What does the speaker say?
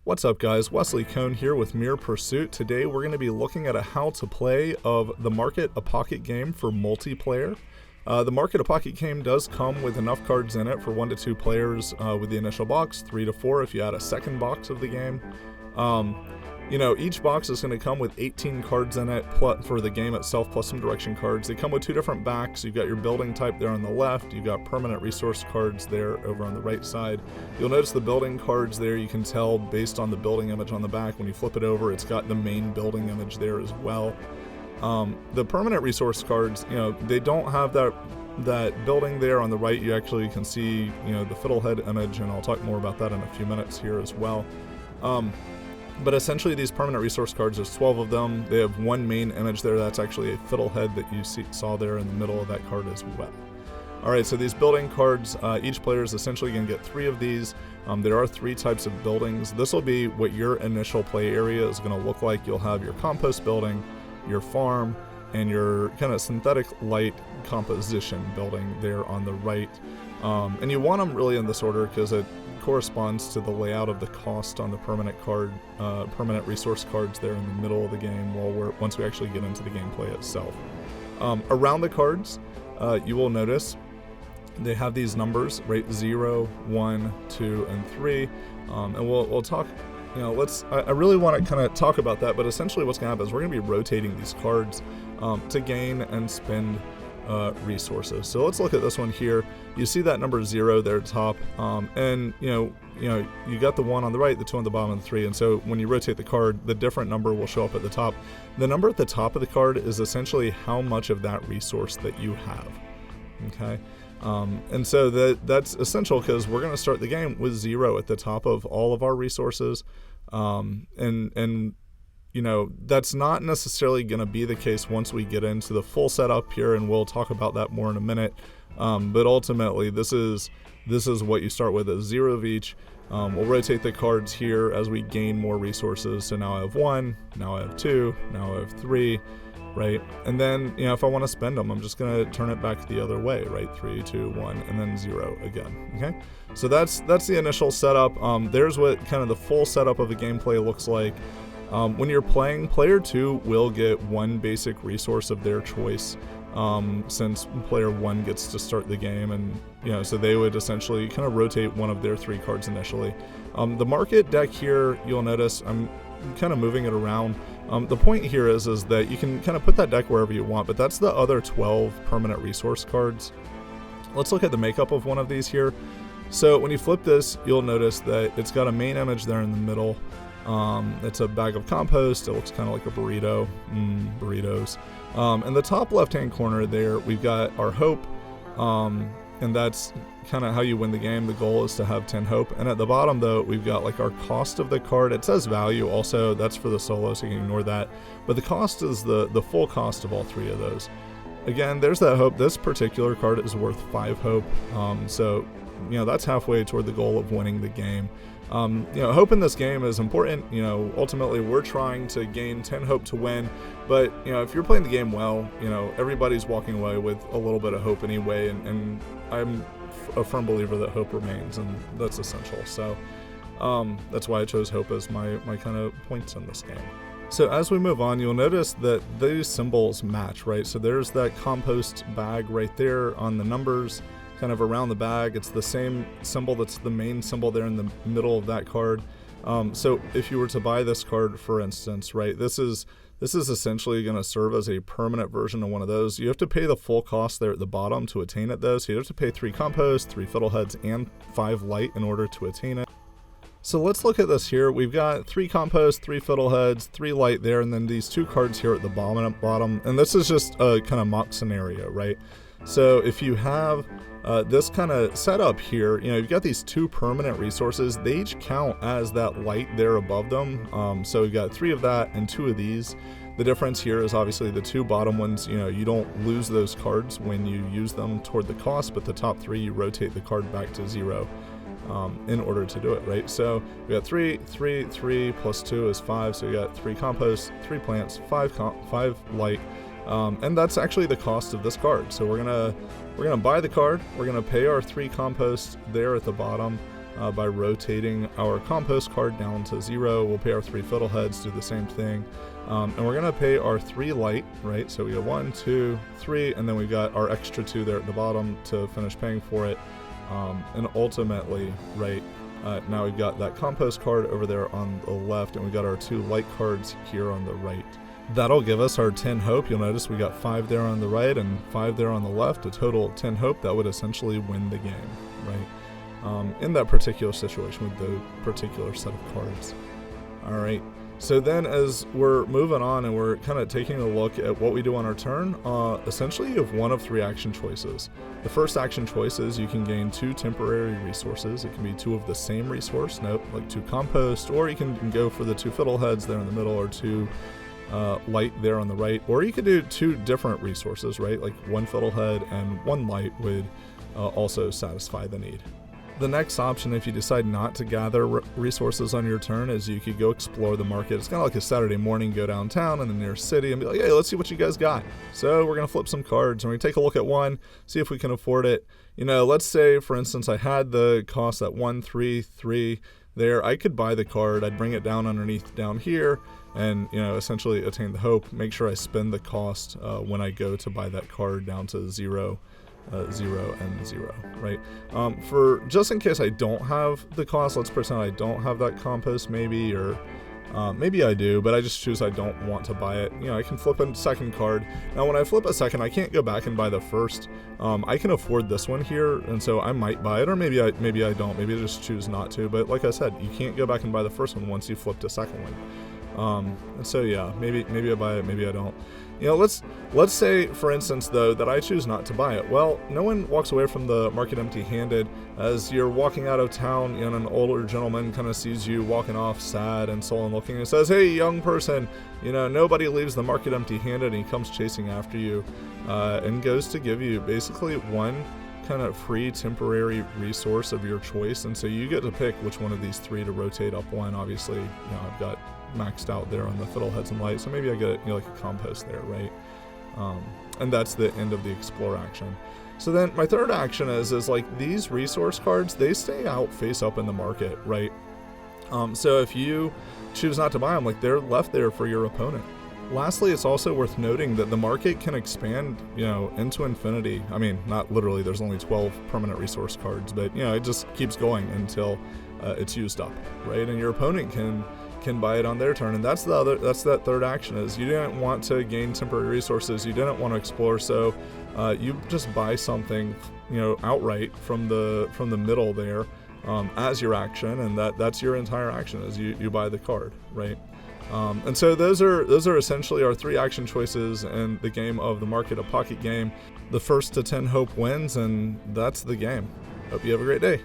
What's up guys, Wesley Cone here with Mere Pursuit. Today we're going to be looking at a how to play of the Market a Pocket game for multiplayer. The Market a Pocket game does come with enough cards in it for 1 to 2 players with the initial box, 3 to 4 if you add a second box of the game. Each box is going to come with 18 cards in it for the game itself, plus some direction cards. They come with 2 different backs. You've got your building type there on the left. You've got permanent resource cards there over on the right side. You'll notice the building cards there. You can tell based on the building image on the back. When you flip it over, it's got the main building image there as well. The permanent resource cards, they don't have that building there on the right. You actually can see, the fiddlehead image, and I'll talk more about that in a few minutes here as well. But essentially these permanent resource cards, there's 12 of them. They have one main image there. That's actually a fiddlehead that you saw there in the middle of that card as well. Alright, so these building cards, each player is essentially going to get 3 of these. There are 3 types of buildings. This will be what your initial play area is going to look like. You'll have your compost building, your farm, and your kind of synthetic light composition building there on the right. And you want them really in this order because it corresponds to the layout of the cost on the permanent resource cards there in the middle of the game once we actually get into the gameplay itself. Around the cards, you will notice they have these numbers, right? 0, 1, 2, and 3. And we'll talk, I really want to kind of talk about that, but essentially what's going to happen is we're going to be rotating these cards to gain and spend resources. So let's look at this one here. You see that number 0 there at the top, and you got the 1 on the right, the 2 on the bottom, and the 3. And so when you rotate the card, the different number will show up at the top. The number at the top of the card is essentially how much of that resource that you have. Okay, and so that's essential because we're going to start the game with 0 at the top of all of our resources, and that's not necessarily going to be the case once we get into the full setup here, and we'll talk about that more in a minute. But ultimately, this is what you start with, is 0 of each. We'll rotate the cards here as we gain more resources. So now I have 1, now I have 2, now I have 3, right? And then, if I want to spend them, I'm just going to turn it back the other way, right? 3, 2, 1, and then 0 again, okay? So that's the initial setup. There's what kind of the full setup of the gameplay looks like. When you're playing, player 2 will get 1 basic resource of their choice, since player 1 gets to start the game, and so they would essentially kind of rotate one of their 3 cards initially. The market deck here, you'll notice I'm kind of moving it around. The point here is that you can kind of put that deck wherever you want, but that's the other 12 permanent resource cards. Let's look at the makeup of one of these here. So when you flip this, you'll notice that it's got a main image there in the middle. It's a bag of compost. It looks kind of like a burrito. Burritos. In the top left-hand corner there, we've got our hope, and that's kind of how you win the game. The goal is to have 10 hope. And at the bottom, though, we've got like our cost of the card. It says value also. That's for the solo, so you can ignore that. But the cost is the full cost of all 3 of those. Again, there's that hope. This particular card is worth 5 hope. So that's halfway toward the goal of winning the game. Hope in this game is important. Ultimately we're trying to gain 10 hope to win, but if you're playing the game well, everybody's walking away with a little bit of hope anyway, and I'm a firm believer that hope remains, and that's essential. So that's why I chose hope as my kind of points in this game. So as we move on, you'll notice that these symbols match, right? So there's that compost bag right there on the numbers. Kind of around the bag, it's the same symbol that's the main symbol there in the middle of that card. So if you were to buy this card, for instance, right, this is essentially going to serve as a permanent version of one of those. You have to pay the full cost there at the bottom to attain it, though. So you have to pay 3 compost, 3 fiddleheads, and 5 light in order to attain it. So let's look at this here. We've got 3 compost, 3 fiddleheads, 3 light there, and then these 2 cards here at the bottom. And this is just a kind of mock scenario, right? So if you have this kind of setup here, you've got these 2 permanent resources. They each count as that light there above them. So we've got 3 of that and 2 of these. The difference here is obviously the 2 bottom ones, you don't lose those cards when you use them toward the cost, but the top 3, you rotate the card back to 0 in order to do it, right? So we got 3, 3, 3 plus 2 is 5. So we got 3 compost, 3 plants, 5 light. And that's actually the cost of this card. So we're gonna buy the card. We're gonna pay our 3 compost there at the bottom. by rotating our compost card down to 0. We'll pay our 3 fiddleheads, do the same thing. And we're going to pay our 3 light, right? So we got 1, 2, 3, and then we've got our extra 2 there at the bottom to finish paying for it. And ultimately, right, now we've got that compost card over there on the left, and we've got our 2 light cards here on the right. That'll give us our 10 hope. You'll notice we got 5 there on the right and 5 there on the left, a total of 10 hope. That would essentially win the game, right? In that particular situation with the particular set of cards. All right. So then as we're moving on and we're kind of taking a look at what we do on our turn, essentially you have one of 3 action choices. The first action choice is you can gain 2 temporary resources. It can be 2 of the same resource, like 2 compost, or you can go for the 2 fiddleheads there in the middle, or 2 light there on the right, or you could do 2 different resources, right? Like 1 fiddlehead and 1 light would also satisfy the need. The next option, if you decide not to gather resources on your turn, is you could go explore the market. It's kind of like a Saturday morning, go downtown in the nearest city and be like, hey, let's see what you guys got. So we're going to flip some cards and we take a look at one, see if we can afford it. You know, let's say, for instance, I had the cost at 133 there. I could buy the card. I'd bring it down underneath down here and, you know, essentially attain the hope. Make sure I spend the cost when I go to buy that card down to 0. 0 and 0, right? For just in case I don't have the cost, let's pretend I don't have that compost maybe, or maybe I do, but I just choose I don't want to buy it. You know, I can flip a second card. Now when I flip a second, I can't go back and buy the first. I can afford this one here, and so I might buy it, or maybe I don't. Maybe I just choose not to. But like I said, you can't go back and buy the first one once you flipped a second one. And so yeah, maybe I buy it, maybe I don't. You know, let's say, for instance, though, that I choose not to buy it. Well, no one walks away from the market empty-handed. As you're walking out of town, you know, an older gentleman kind of sees you walking off sad and sullen looking and says, hey, young person, you know, nobody leaves the market empty-handed, and he comes chasing after you and goes to give you basically 1 kind of free temporary resource of your choice. And so you get to pick which one of these 3 to rotate up 1. Obviously, you know, I've got maxed out there on the fiddleheads and light, so maybe I get, you know, like a compost there, right? And that's the end of the explore action. So then my third action is like these resource cards, they stay out face up in the market, right? So if you choose not to buy them, like they're left there for your opponent. Lastly, it's also worth noting that the market can expand, you know, into infinity. I mean, not literally, there's only 12 permanent resource cards, but, you know, it just keeps going until it's used up, right? And your opponent can buy it on their turn, and that's that third action. Is you didn't want to gain temporary resources, you didn't want to explore, so you just buy something, you know, outright from the middle there as your action, and that's your entire action, is you buy the card, right? And so those are essentially our 3 action choices in the game of the Market a Pocket game. The first to 10 hope wins, and that's the game. Hope you have a great day.